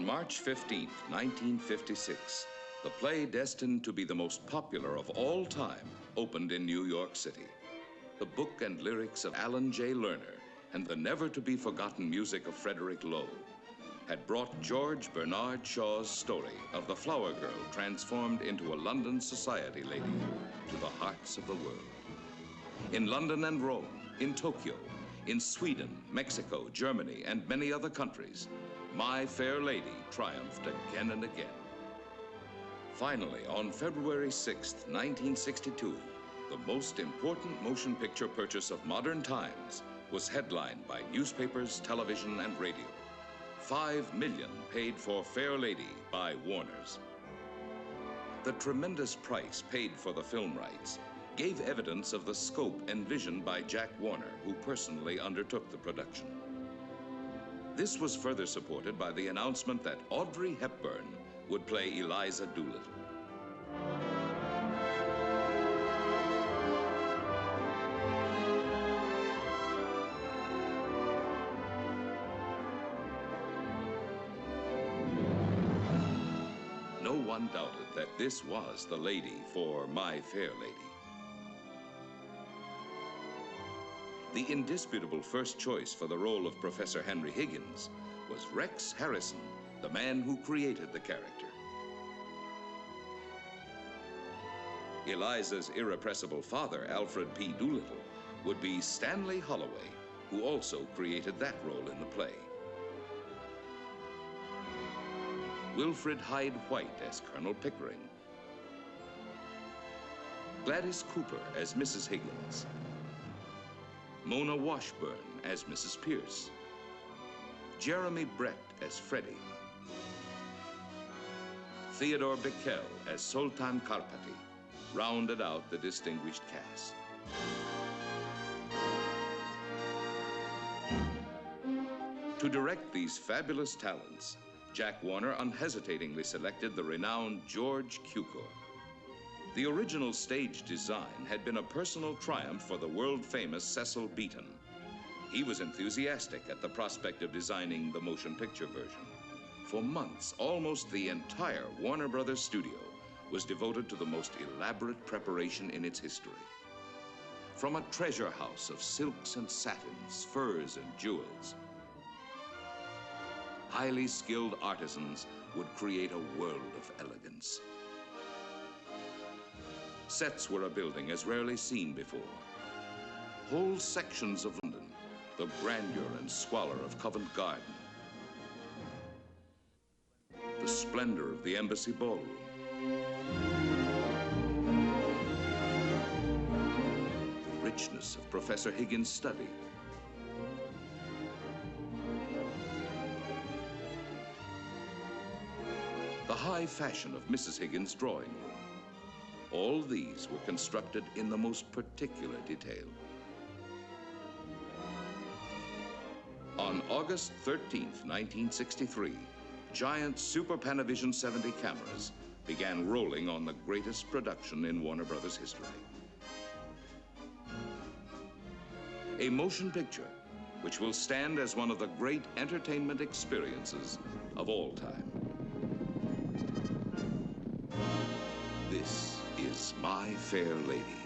On March 15, 1956, the play destined to be the most popular of all time opened in New York City. The book and lyrics of Alan J. Lerner and the never-to-be-forgotten music of Frederick Lowe had brought George Bernard Shaw's story of the flower girl transformed into a London society lady to the hearts of the world. In London and Rome, in Tokyo, in Sweden, Mexico, Germany, and many other countries, My Fair Lady triumphed again and again. Finally, on February 6, 1962, the most important motion picture purchase of modern times was headlined by newspapers, television, and radio. $5 million paid for Fair Lady by Warner's. The tremendous price paid for the film rights gave evidence of the scope envisioned by Jack Warner, who personally undertook the production. This was further supported by the announcement that Audrey Hepburn would play Eliza Doolittle. No one doubted that this was the lady for My Fair Lady. The indisputable first choice for the role of Professor Henry Higgins was Rex Harrison, the man who created the character. Eliza's irrepressible father, Alfred P. Doolittle, would be Stanley Holloway, who also created that role in the play. Wilfrid Hyde-White as Colonel Pickering. Gladys Cukor as Mrs. Higgins. Mona Washburn as Mrs. Pierce. Jeremy Brett as Freddie. Theodore Bickel as Sultan Karpati rounded out the distinguished cast. To direct these fabulous talents, Jack Warner unhesitatingly selected the renowned George Cukor. The original stage design had been a personal triumph for the world-famous Cecil Beaton. He was enthusiastic at the prospect of designing the motion picture version. For months, almost the entire Warner Brothers studio was devoted to the most elaborate preparation in its history. From a treasure house of silks and satins, furs and jewels, highly skilled artisans would create a world of elegance. Sets were a building as rarely seen before. Whole sections of London, the grandeur and squalor of Covent Garden, the splendor of the Embassy Ballroom, the richness of Professor Higgins' study, the high fashion of Mrs. Higgins' drawing room. All these were constructed in the most particular detail. On August 13th, 1963, giant Super Panavision 70 cameras began rolling on the greatest production in Warner Brothers history. A motion picture which will stand as one of the great entertainment experiences of all time. This is My Fair Lady.